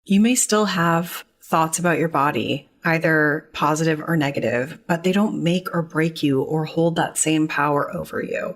You may still have thoughts about your body, either positive or negative, but they don't make or break you or hold that same power over you.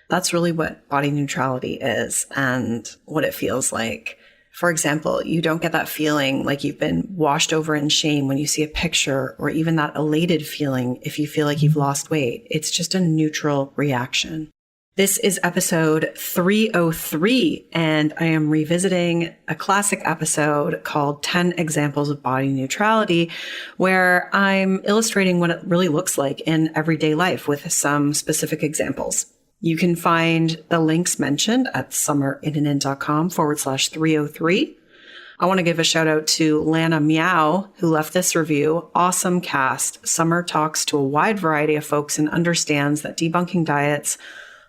That's really what body neutrality is and what it feels like. For example, you don't get that feeling like you've been washed over in shame when you see a picture, or even that elated feeling if you feel like you've lost weight. It's just a neutral reaction. This is episode 303, and I am revisiting a classic episode called 10 Examples of Body Neutrality, where I'm illustrating what it really looks like in everyday life with some specific examples. You can find the links mentioned at summerinnanen.com/303. I want to give a shout out to Lana Meow, who left this review. Awesome cast. Summer talks to a wide variety of folks and understands that debunking diets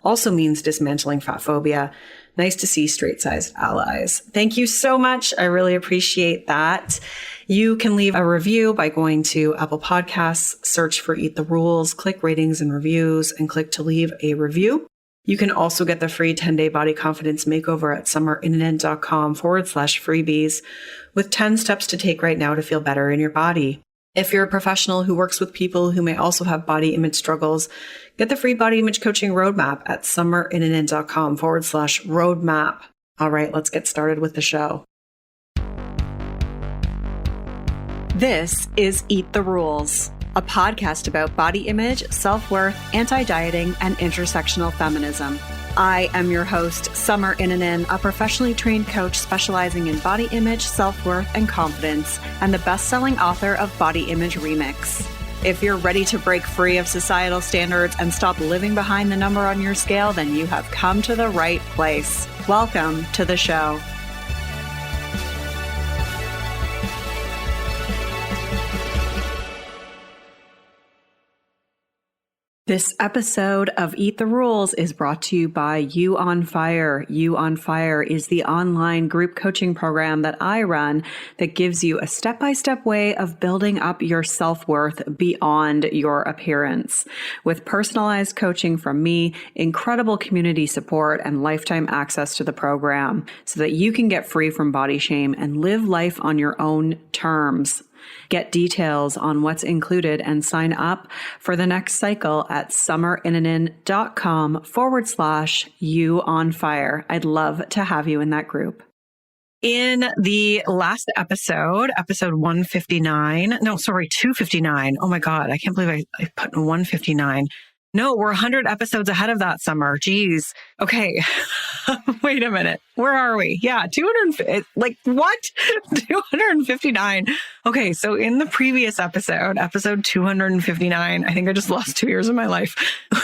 also means dismantling fat phobia. Nice to see straight-sized allies. Thank you so much. I really appreciate that. You can leave a review by going to Apple Podcasts, search for Eat the Rules, click ratings and reviews, and click to leave a review. You can also get the free 10-day Body Confidence Makeover at summerinnanen.com/freebies with 10 steps to take right now to feel better in your body. If you're a professional who works with people who may also have body image struggles, get the free body image coaching roadmap at summerinnanen.com/roadmap. All right, let's get started with the show. This is Eat the Rules, a podcast about body image, self-worth, anti-dieting, and intersectional feminism. I am your host, Summer Innanen, a professionally trained coach specializing in body image, self-worth, and confidence, and the best-selling author of Body Image Remix. If you're ready to break free of societal standards and stop living behind the number on your scale, then you have come to the right place. Welcome to the show. This episode of Eat the Rules is brought to you by You on Fire. You on Fire is the online group coaching program that I run that gives you a step-by-step way of building up your self-worth beyond your appearance. With personalized coaching from me, incredible community support, and lifetime access to the program so that you can get free from body shame and live life on your own terms. Get details on what's included and sign up for the next cycle at summerinnanen.com/you on fire. I'd love to have you in that group. In the last episode 259. Oh my God, I can't believe I put 159. No, we're 100 episodes ahead of that, Summer. Geez. Okay. Wait a minute. Where are we? Yeah, 200. Like what? 259. Okay, so in the previous episode 259, I think I just lost 2 years of my life.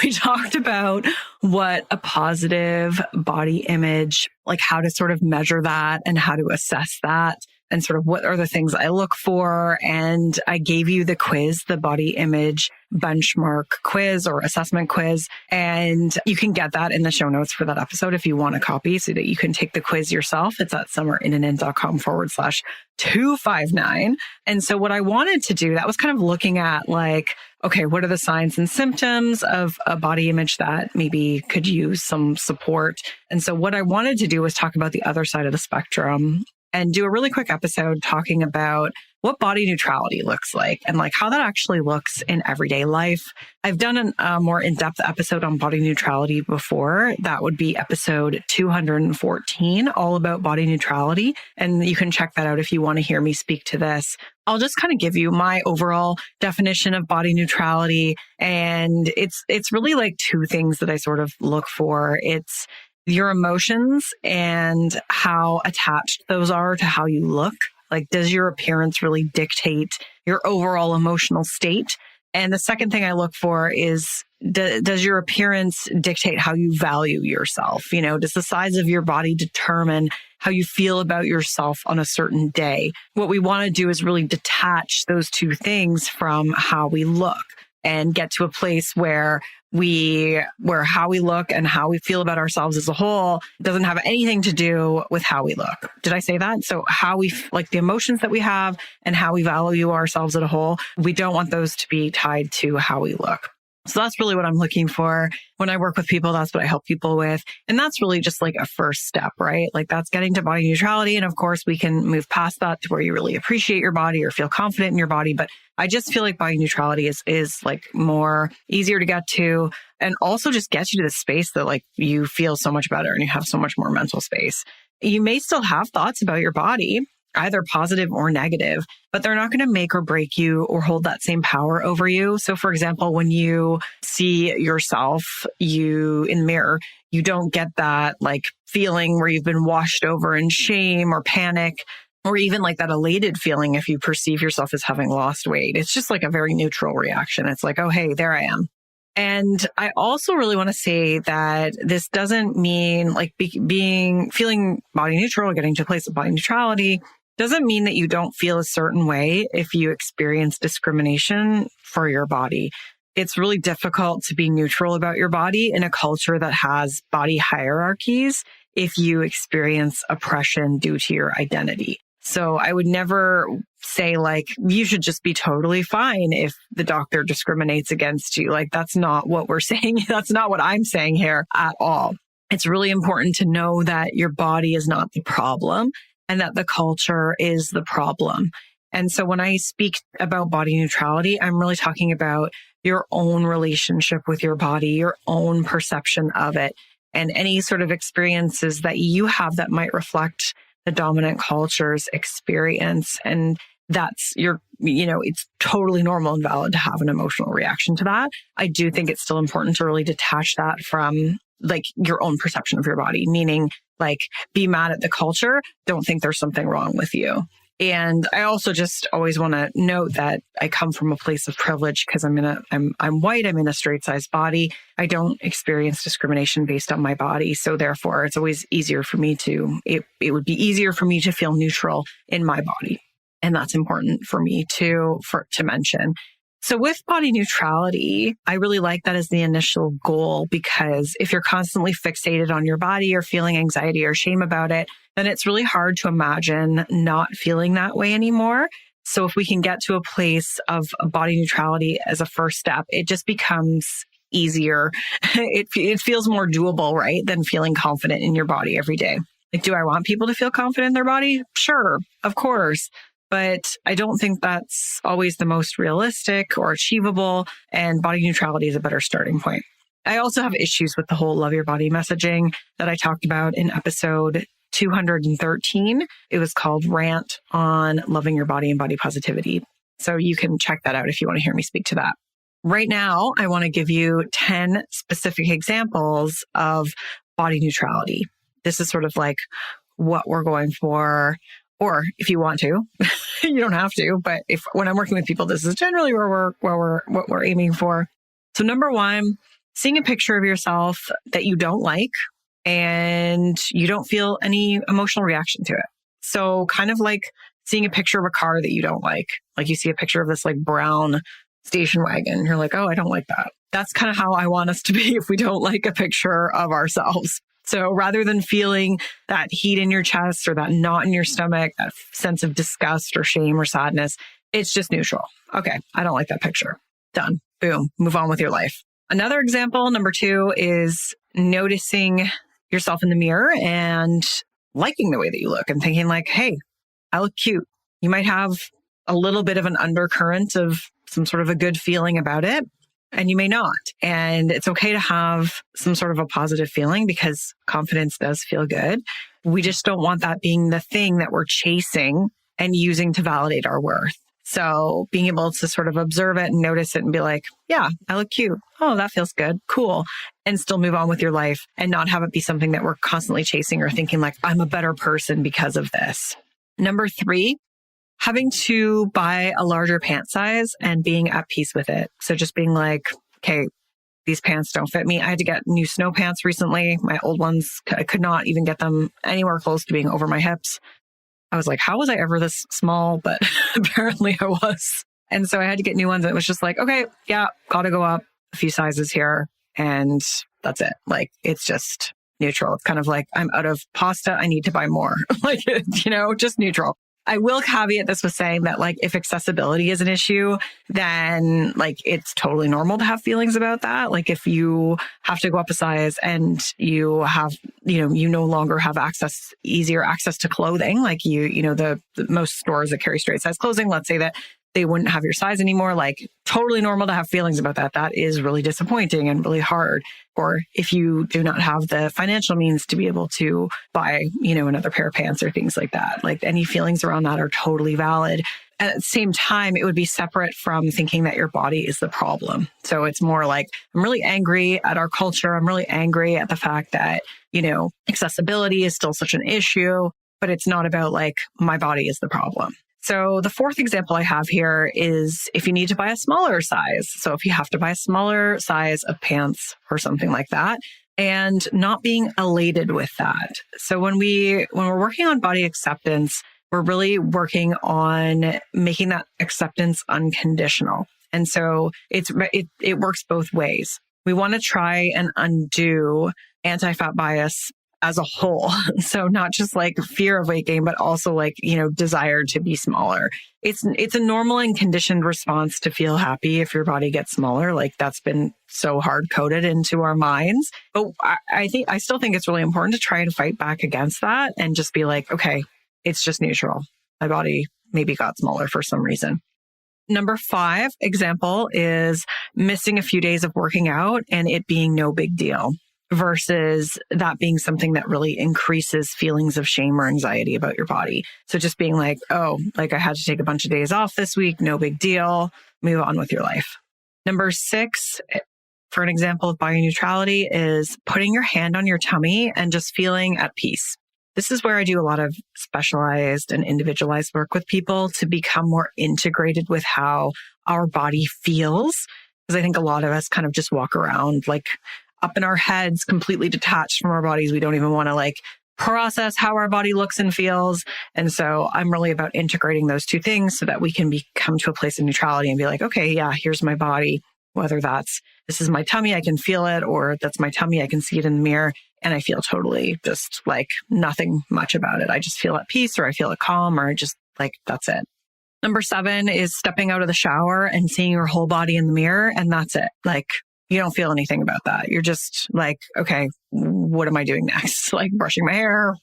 We talked about what a positive body image, like how to sort of measure that and how to assess that. And sort of what are the things I look for. And I gave you the quiz, the body image benchmark quiz or assessment quiz. And you can get that in the show notes for that episode if you want a copy so that you can take the quiz yourself. It's at summerinnanen.com/259. And so what I wanted to do, that was kind of looking at like, okay, what are the signs and symptoms of a body image that maybe could use some support? And so what I wanted to do was talk about the other side of the spectrum and do a really quick episode talking about what body neutrality looks like and like how that actually looks in everyday life. I've done a more in-depth episode on body neutrality before. That would be episode 214, all about body neutrality. And you can check that out if you want to hear me speak to this. I'll just kind of give you my overall definition of body neutrality. And it's really like two things that I sort of look for. It's your emotions and how attached those are to how you look. Like, does your appearance really dictate your overall emotional state? And the second thing I look for is, does your appearance dictate how you value yourself? You know, does the size of your body determine how you feel about yourself on a certain day? What we want to do is really detach those two things from how we look and get to a place where how we look and how we feel about ourselves as a whole doesn't have anything to do with how we look. Did I say that? So how we, like the emotions that we have and how we value ourselves as a whole, we don't want those to be tied to how we look. So that's really what I'm looking for. When I work with people, that's what I help people with. And that's really just like a first step, right? Like that's getting to body neutrality. And of course, we can move past that to where you really appreciate your body or feel confident in your body. But I just feel like body neutrality is like more easier to get to, and also just gets you to the space that like you feel so much better and you have so much more mental space. You may still have thoughts about your body, either positive or negative, but they're not going to make or break you or hold that same power over you. So for example, when you see yourself, in the mirror, you don't get that like feeling where you've been washed over in shame or panic, or even like that elated feeling if you perceive yourself as having lost weight. It's just like a very neutral reaction. It's like, oh, hey, there I am. And I also really want to say that this doesn't mean like feeling body neutral, getting to a place of body neutrality doesn't mean that you don't feel a certain way if you experience discrimination for your body. It's really difficult to be neutral about your body in a culture that has body hierarchies if you experience oppression due to your identity. So I would never say like, you should just be totally fine if the doctor discriminates against you. Like, that's not what we're saying. That's not what I'm saying here at all. It's really important to know that your body is not the problem and that the culture is the problem. And so when I speak about body neutrality, I'm really talking about your own relationship with your body, your own perception of it, and any sort of experiences that you have that might reflect the dominant culture's experience. And that's it's totally normal and valid to have an emotional reaction to that. I do think it's still important to really detach that from like your own perception of your body, meaning like be mad at the culture. Don't think there's something wrong with you. And I also just always want to note that I come from a place of privilege because I'm white. I'm in a straight size body. I don't experience discrimination based on my body. So therefore, it's always easier for me it would be easier for me to feel neutral in my body. And that's important for me to mention. So with body neutrality, I really like that as the initial goal, because if you're constantly fixated on your body or feeling anxiety or shame about it, then it's really hard to imagine not feeling that way anymore. So if we can get to a place of body neutrality as a first step, it just becomes easier. It feels more doable, right? Than feeling confident in your body every day. Like, do I want people to feel confident in their body? Sure, of course. But I don't think that's always the most realistic or achievable, and body neutrality is a better starting point. I also have issues with the whole love your body messaging that I talked about in episode 213. It was called Rant on Loving Your Body and Body Positivity. So you can check that out if you want to hear me speak to that. Right now, I want to give you 10 specific examples of body neutrality. This is sort of like what we're going for. Or if you want to, you don't have to. But when I'm working with people, this is generally what we're aiming for. So number one, seeing a picture of yourself that you don't like and you don't feel any emotional reaction to it. So kind of like seeing a picture of a car that you don't like you see a picture of this like brown station wagon. You're like, oh, I don't like that. That's kind of how I want us to be if we don't like a picture of ourselves. So rather than feeling that heat in your chest or that knot in your stomach, that sense of disgust or shame or sadness, it's just neutral. Okay, I don't like that picture. Done. Boom. Move on with your life. Another example, number two, is noticing yourself in the mirror and liking the way that you look and thinking like, hey, I look cute. You might have a little bit of an undercurrent of some sort of a good feeling about it, and you may not. And it's okay to have some sort of a positive feeling because confidence does feel good. We just don't want that being the thing that we're chasing and using to validate our worth. So being able to sort of observe it and notice it and be like, yeah, I look cute. Oh, that feels good. Cool. And still move on with your life and not have it be something that we're constantly chasing or thinking like, I'm a better person because of this. Number three, having to buy a larger pant size and being at peace with it. So just being like, okay, these pants don't fit me. I had to get new snow pants recently. My old ones, I could not even get them anywhere close to being over my hips. I was like, how was I ever this small? But apparently I was. And so I had to get new ones. And it was just like, okay, yeah, got to go up a few sizes here. And that's it. Like, it's just neutral. It's kind of like, I'm out of pasta. I need to buy more. Like, just neutral. I will caveat this with saying that like if accessibility is an issue, then like it's totally normal to have feelings about that. Like if you have to go up a size and you have, you no longer have easier access to clothing, like the most stores that carry straight size clothing, let's say that they wouldn't have your size anymore, like totally normal to have feelings about that. That is really disappointing and really hard. Or if you do not have the financial means to be able to buy, another pair of pants or things like that, like any feelings around that are totally valid. At the same time, it would be separate from thinking that your body is the problem. So it's more like, I'm really angry at our culture. I'm really angry at the fact that, accessibility is still such an issue, but it's not about like my body is the problem. So the fourth example I have here is if you need to buy a smaller size. So if you have to buy a smaller size of pants or something like that, and not being elated with that. So when we're working on body acceptance, we're really working on making that acceptance unconditional. And so it works both ways. We want to try and undo anti-fat bias as a whole. So not just like fear of weight gain, but also like, desire to be smaller. It's a normal and conditioned response to feel happy if your body gets smaller. Like that's been so hard coded into our minds. But I still think it's really important to try and fight back against that and just be like, okay, it's just neutral. My body maybe got smaller for some reason. Number 5 example is missing a few days of working out and it being no big deal, versus that being something that really increases feelings of shame or anxiety about your body. So just being like, oh, like I had to take a bunch of days off this week, no big deal, move on with your life. Number 6, for an example of body neutrality, is putting your hand on your tummy and just feeling at peace. This is where I do a lot of specialized and individualized work with people to become more integrated with how our body feels. Because I think a lot of us kind of just walk around like up in our heads, completely detached from our bodies. We don't even want to like process how our body looks and feels. And so I'm really about integrating those two things so that we can come to a place of neutrality and be like, okay, yeah, here's my body. Whether this is my tummy, I can feel it, or that's my tummy, I can see it in the mirror. And I feel totally just like nothing much about it. I just feel at peace, or I feel at calm, or just like, that's it. Number 7 is stepping out of the shower and seeing your whole body in the mirror. And that's it. Like, you don't feel anything about that. You're just like, okay, what am I doing next? Like brushing my hair,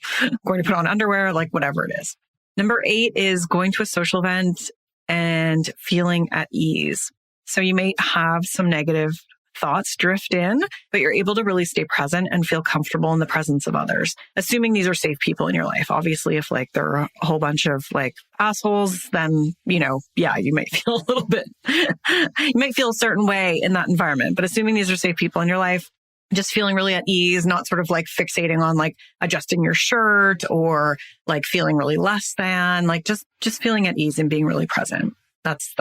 going to put on underwear, like whatever it is. Number 8 is going to a social event and feeling at ease. So you may have some negative thoughts drift in, but you're able to really stay present and feel comfortable in the presence of others, assuming these are safe people in your life. Obviously, if like there are a whole bunch of like assholes, then, yeah, you might feel a little bit, you might feel a certain way in that environment. But assuming these are safe people in your life, just feeling really at ease, not sort of like fixating on like adjusting your shirt or like feeling really less than, like just feeling at ease and being really present. That's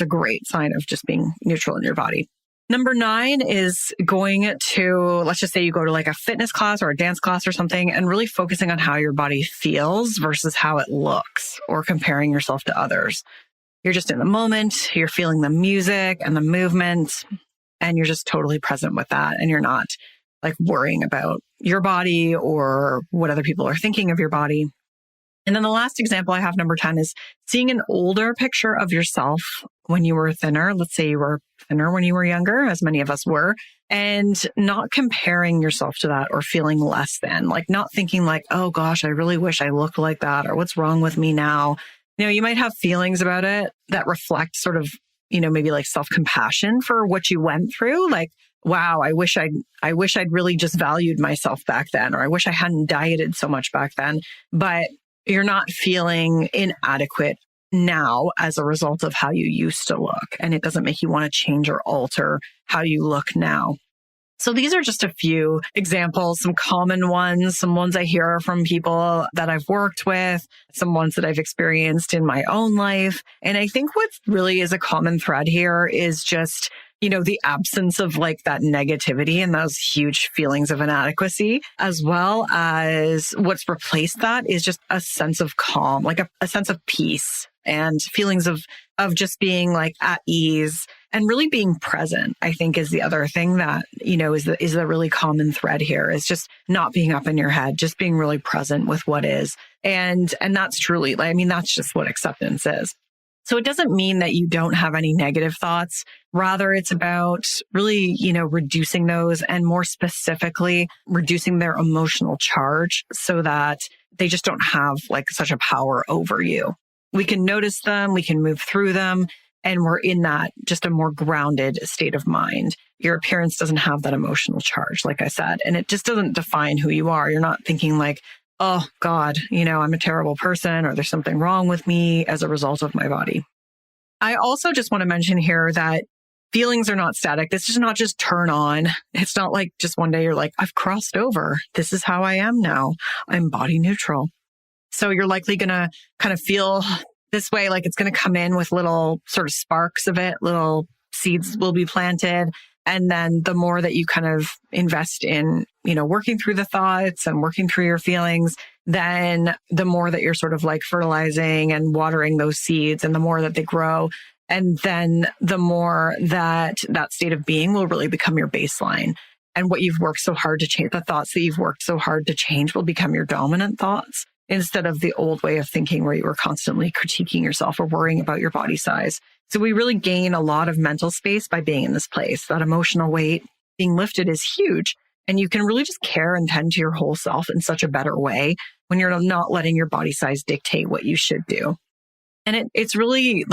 a great sign of just being neutral in your body. Number 9 is going to, let's just say you go to like a fitness class or a dance class or something, and really focusing on how your body feels versus how it looks, or comparing yourself to others. You're just in the moment, you're feeling the music and the movement, and you're just totally present with that. And you're not like worrying about your body or what other people are thinking of your body. And then the last example I have, number 10, is seeing an older picture of yourself when you were thinner. Let's say you were thinner when you were younger, as many of us were, and not comparing yourself to that or feeling less than, like not thinking like, oh gosh, I really wish I looked like that, or what's wrong with me now. You might have feelings about it that reflect sort of, maybe like self-compassion for what you went through. Like, wow, I wish I'd really just valued myself back then, or I wish I hadn't dieted so much back then. But you're not feeling inadequate now as a result of how you used to look. And it doesn't make you want to change or alter how you look now. So these are just a few examples, some common ones, some ones I hear from people that I've worked with, some ones that I've experienced in my own life. And I think what really is a common thread here is just, the absence of like that negativity and those huge feelings of inadequacy, as well as what's replaced that is just a sense of calm, like a sense of peace and feelings of just being like at ease And really being present, I think, is the other thing that, is the really common thread here, is just not being up in your head, just being really present with what is. And that's truly, that's just what acceptance is. So it doesn't mean that you don't have any negative thoughts. Rather, it's about really, reducing those, and more specifically, reducing their emotional charge so that they just don't have such a power over you. We can notice them, we can move through them, and we're in that just a more grounded state of mind. Your appearance doesn't have that emotional charge, like I said, and it just doesn't define who you are. You're not thinking oh God, I'm a terrible person, or there's something wrong with me as a result of my body. I also just want to mention here that feelings are not static. This does not just turn on. It's not like just one day you're like, I've crossed over. This is how I am now. I'm body neutral. So you're likely going to kind of feel this way, like it's going to come in with little sort of sparks of it, little seeds will be planted. And then the more that you kind of invest in, working through the thoughts and working through your feelings, then the more that you're sort of fertilizing and watering those seeds, and the more that they grow. And then the more that state of being will really become your baseline. And what you've worked so hard to change, the thoughts that you've worked so hard to change, will become your dominant thoughts, instead of the old way of thinking where you were constantly critiquing yourself or worrying about your body size. So we really gain a lot of mental space by being in this place. That emotional weight being lifted is huge. And you can really just care and tend to your whole self in such a better way when you're not letting your body size dictate what you should do. And it's really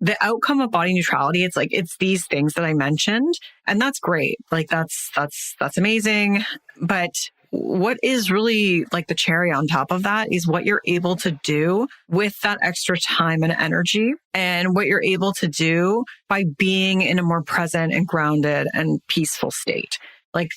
the outcome of body neutrality. It's these things that I mentioned, and that's great. That's amazing. But what is really the cherry on top of that is what you're able to do with that extra time and energy, and what you're able to do by being in a more present and grounded and peaceful state.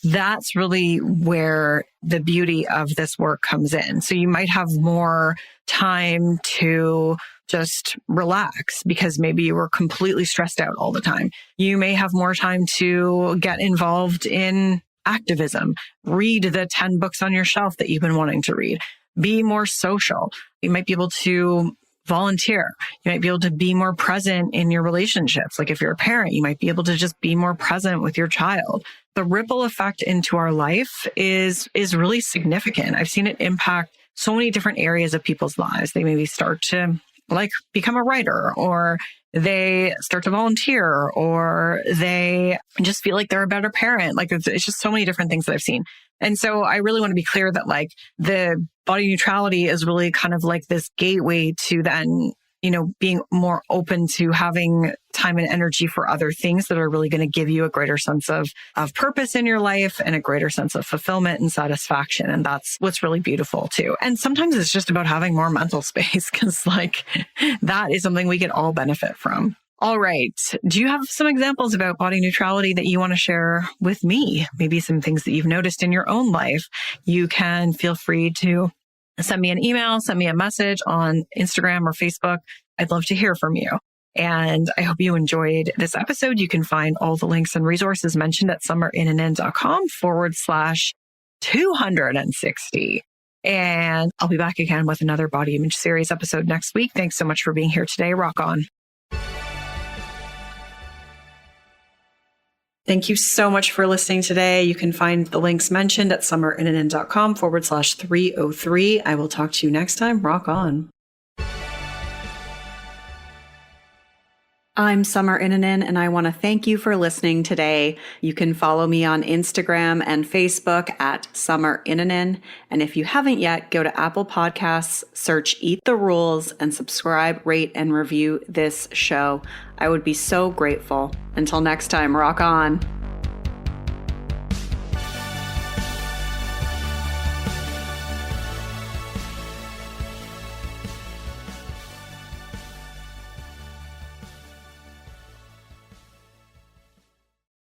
That's really where the beauty of this work comes in. So you might have more time to just relax because maybe you were completely stressed out all the time. You may have more time to get involved in activism, read the 10 books on your shelf that you've been wanting to read, be more social. You might be able to volunteer. You might be able to be more present in your relationships. If you're a parent, you might be able to just be more present with your child. The ripple effect into our life is really significant. I've seen it impact so many different areas of people's lives. They maybe start to become a writer, or they start to volunteer, or they just feel like they're a better parent. It's just so many different things that I've seen. And so I really want to be clear that the body neutrality is really kind of this gateway to then, being more open to having time and energy for other things that are really going to give you a greater sense of purpose in your life, and a greater sense of fulfillment and satisfaction. And that's what's really beautiful too. And sometimes it's just about having more mental space, because that is something we can all benefit from. All right. Do you have some examples about body neutrality that you want to share with me? Maybe some things that you've noticed in your own life. You can feel free to send me an email, send me a message on Instagram or Facebook. I'd love to hear from you. And I hope you enjoyed this episode. You can find all the links and resources mentioned at summerinnanen.com/260. And I'll be back again with another body image series episode next week. Thanks so much for being here today. Rock on. Thank you so much for listening today. You can find the links mentioned at summerinnanen.com/303. I will talk to you next time. Rock on. I'm Summer Innanen, and I want to thank you for listening today. You can follow me on Instagram and Facebook at Summer Innanen. And if you haven't yet, go to Apple Podcasts, search Eat the Rules, and subscribe, rate, and review this show. I would be so grateful. Until next time, rock on.